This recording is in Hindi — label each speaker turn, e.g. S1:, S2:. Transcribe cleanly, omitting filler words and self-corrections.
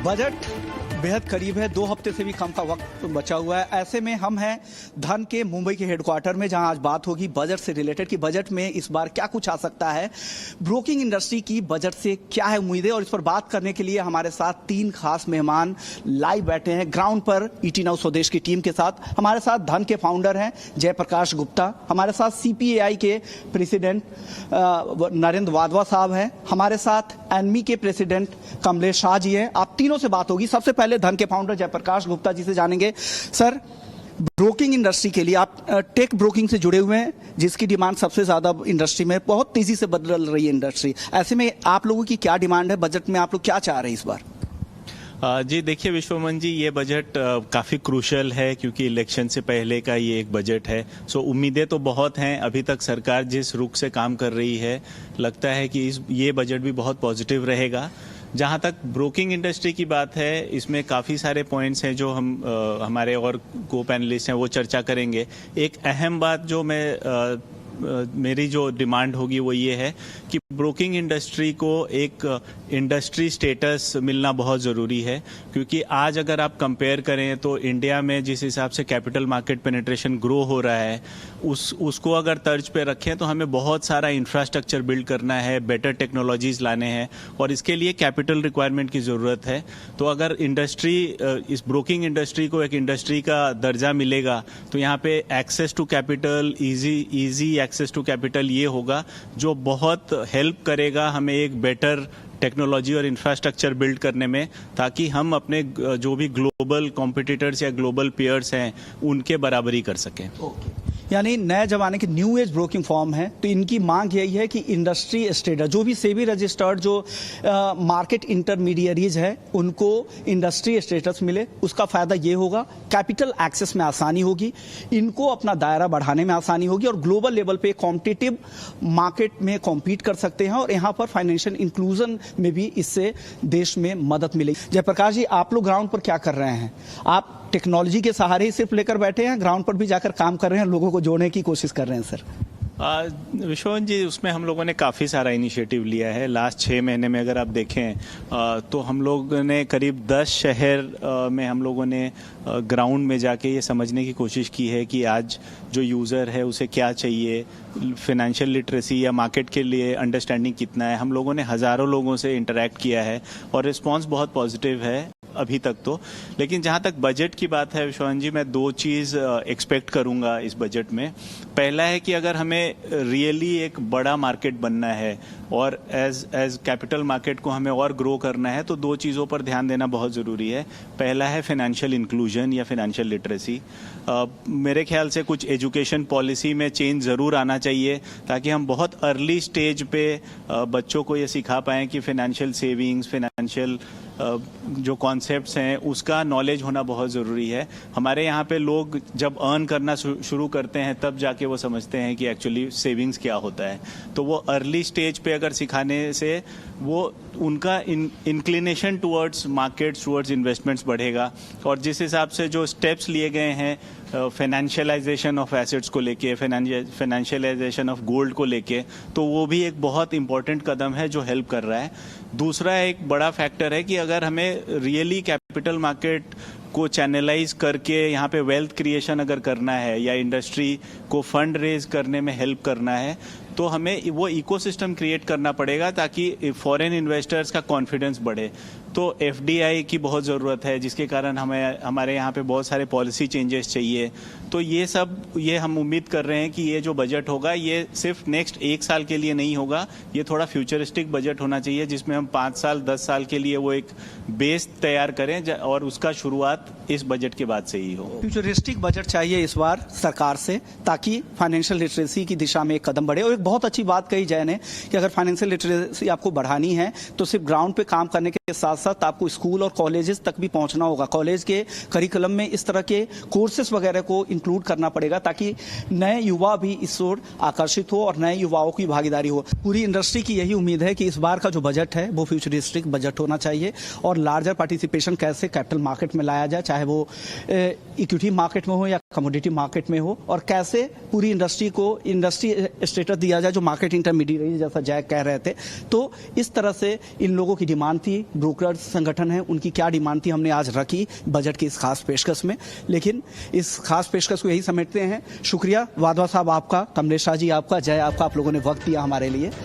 S1: बजट बेहद करीब है, 2 हफ्ते से भी कम का वक्त बचा हुआ है। ऐसे में हम हैं धन के मुंबई के हेडक्वार्टर में, जहां आज बात होगी बजट से रिलेटेड कि बजट में इस बार क्या कुछ आ सकता है, ब्रोकिंग इंडस्ट्री की बजट से क्या है उम्मीदें। और इस पर बात करने के लिए हमारे साथ 3 खास मेहमान लाइव बैठे हैं ग्राउंड पर ईटी नाउ स्वदेश की टीम के साथ। हमारे साथ धन के फाउंडर हैं जयप्रकाश गुप्ता, हमारे साथ सीपीएआई के प्रेसिडेंट नरेंद्र वाधवा साहब हैं, हमारे साथ एनमी के प्रेसिडेंट कमलेश शाह जी हैं। आप तीनों से बात होगी। सबसे पहले धन के फाउंडर जयप्रकाश गुप्ता जी से जानेंगे। सर, ब्रोकिंग इंडस्ट्री के लिए आप टेक ब्रोकिंग से जुड़े हुए हैं, जिसकी डिमांड सबसे ज्यादा इंडस्ट्री में बहुत तेजी से बदल रही है इंडस्ट्री। ऐसे में आप लोगों की क्या डिमांड है बजट में, आप लोग क्या चाह रहे हैं इस बार?
S2: जी देखिए विश्वमन जी, ये बजट काफ़ी क्रूशल है क्योंकि इलेक्शन से पहले का ये एक बजट है। सो उम्मीदें तो बहुत हैं। अभी तक सरकार जिस रुख से काम कर रही है, लगता है कि ये बजट भी बहुत पॉजिटिव रहेगा। जहाँ तक ब्रोकिंग इंडस्ट्री की बात है, इसमें काफ़ी सारे पॉइंट्स हैं जो हम हमारे और को पैनलिस्ट हैं वो चर्चा करेंगे। एक अहम बात जो मेरी जो डिमांड होगी वो ये है कि ब्रोकिंग इंडस्ट्री को एक इंडस्ट्री स्टेटस मिलना बहुत ज़रूरी है, क्योंकि आज अगर आप कंपेयर करें तो इंडिया में जिस हिसाब से कैपिटल मार्केट पेनिट्रेशन ग्रो हो रहा है, उसको अगर तर्ज पे रखें तो हमें बहुत सारा इंफ्रास्ट्रक्चर बिल्ड करना है, बेटर टेक्नोलॉजीज लाने हैं और इसके लिए कैपिटल रिक्वायरमेंट की ज़रूरत है। तो अगर इंडस्ट्री, इस ब्रोकिंग इंडस्ट्री को एक इंडस्ट्री का दर्जा मिलेगा तो यहाँ पे access to capital, easy access to capital ये होगा जो बहुत हेल्प करेगा हमें एक बेटर टेक्नोलॉजी और इंफ्रास्ट्रक्चर बिल्ड करने में, ताकि हम अपने जो भी ग्लोबल कॉम्पिटिटर्स या ग्लोबल पेयर्स हैं उनके बराबरी कर सकें।
S1: यानी नए जमाने की न्यू एज ब्रोकिंग फॉर्म है, तो इनकी मांग यही है कि इंडस्ट्री स्टेटस, जो भी सेबी रजिस्टर्ड जो मार्केट इंटरमीडियरीज है उनको इंडस्ट्री स्टेटस मिले। उसका फायदा ये होगा कैपिटल एक्सेस में आसानी होगी, इनको अपना दायरा बढ़ाने में आसानी होगी और ग्लोबल लेवल पे कॉम्पिटिटिव मार्केट में कॉम्पीट कर सकते हैं और यहाँ पर फाइनेंशियल इंक्लूजन में भी इससे देश में मदद मिलेगी। जयप्रकाश जी, आप लोग ग्राउंड पर क्या कर रहे हैं? आप टेक्नोलॉजी के सहारे ही सिर्फ लेकर बैठे हैं, ग्राउंड पर भी जाकर काम कर रहे हैं, लोगों को जोड़ने की कोशिश कर रहे हैं? सर
S2: विश्वनाथ जी, उसमें हम लोगों ने काफ़ी सारा इनिशिएटिव लिया है। लास्ट 6 महीने में अगर आप देखें तो हम लोग ने करीब 10 शहर में हम लोगों ने ग्राउंड में जाके ये समझने की कोशिश की है कि आज जो यूज़र है उसे क्या चाहिए, फाइनेंशियल लिटरेसी या मार्केट के लिए अंडरस्टैंडिंग कितना है। हम लोगों ने हज़ारों लोगों से इंटरेक्ट किया है और रिस्पॉन्स बहुत पॉजिटिव है अभी तक तो। लेकिन जहाँ तक बजट की बात है विश्वान जी, मैं 2 चीज़ एक्सपेक्ट करूँगा इस बजट में। पहला है कि अगर हमें रियली एक बड़ा मार्केट बनना है और एज कैपिटल मार्केट को हमें और ग्रो करना है तो 2 चीज़ों पर ध्यान देना बहुत ज़रूरी है। पहला है फाइनेंशियल इंक्लूजन या फाइनेंशियल लिटरेसी। मेरे ख्याल से कुछ एजुकेशन पॉलिसी में चेंज ज़रूर आना चाहिए ताकि हम बहुत अर्ली स्टेज पे बच्चों को ये सिखा पाएँ कि फाइनेंशियल सेविंग्स, फाइनेंशियल जो कॉन्सेप्ट्स हैं उसका नॉलेज होना बहुत ज़रूरी है। हमारे यहाँ पे लोग जब अर्न करना शुरू करते हैं तब जाके वो समझते हैं कि एक्चुअली सेविंग्स क्या होता है। तो वो अर्ली स्टेज पे अगर सिखाने से वो उनका inclination towards markets, towards investments बढ़ेगा। और जिस हिसाब से जो स्टेप्स लिए गए हैं फाइनेंशियलाइजेशन ऑफ एसेट्स को लेके, फाइनेंशियलाइजेशन ऑफ गोल्ड को लेके, तो वो भी एक बहुत इंपॉर्टेंट कदम है जो हेल्प कर रहा है। दूसरा एक बड़ा फैक्टर है कि अगर हमें रियली कैपिटल मार्केट को चैनलाइज करके यहाँ पे वेल्थ क्रिएशन अगर करना है या इंडस्ट्री को फंड रेज करने में हेल्प करना है तो हमें वो इकोसिस्टम क्रिएट करना पड़ेगा ताकि फॉरेन इन्वेस्टर्स का कॉन्फिडेंस बढ़े। तो एफडीआई की बहुत ज़रूरत है, जिसके कारण हमारे यहाँ पे बहुत सारे पॉलिसी चेंजेस चाहिए। तो ये हम उम्मीद कर रहे हैं कि ये जो बजट होगा ये सिर्फ नेक्स्ट 1 साल के लिए नहीं होगा, ये थोड़ा फ्यूचरिस्टिक बजट होना चाहिए जिसमें हम 5 साल 10 साल के लिए वो एक बेस तैयार करें और उसका शुरुआत इस बजट के बाद से ही हो।
S1: फ्यूचरिस्टिक बजट चाहिए इस बार सरकार से ताकि फाइनेंशियल लिटरेसी की दिशा में एक कदम बढ़े। और एक बहुत अच्छी बात कही जय ने कि अगर फाइनेंशियल लिटरेसी आपको बढ़ानी है तो सिर्फ ग्राउंड पे काम करने के साथ साथ आपको स्कूल और कॉलेजेस तक भी पहुंचना होगा। कॉलेज के करिकुलम में इस तरह के कोर्सेस वगैरह को इंक्लूड करना पड़ेगा ताकि नए युवा भी इस ओर आकर्षित हो और नए युवाओं की भागीदारी हो। पूरी इंडस्ट्री की यही उम्मीद है कि इस बार का जो बजट है वो फ्यूचरिस्टिक बजट होना चाहिए और लार्जर पार्टिसिपेशन कैसे कैपिटल मार्केट में लाया जाए, चाहे वो इक्विटी मार्केट में हो या कमोडिटी मार्केट में हो, और कैसे पूरी इंडस्ट्री को इंडस्ट्री स्टेटस दिया जाए जो मार्केट इंटरमीडिएट जैसा जय कह रहे थे। तो इस तरह से इन लोगों की डिमांड थी, ब्रोकर वर्कर्स संगठन हैं उनकी क्या डिमांड थी, हमने आज रखी बजट की इस खास पेशकश में। लेकिन इस खास पेशकश को यही समेटते हैं। शुक्रिया वाधवा साहब आपका, कमलेश शाह जी आपका, जय आपका, आप लोगों ने वक्त दिया हमारे लिए।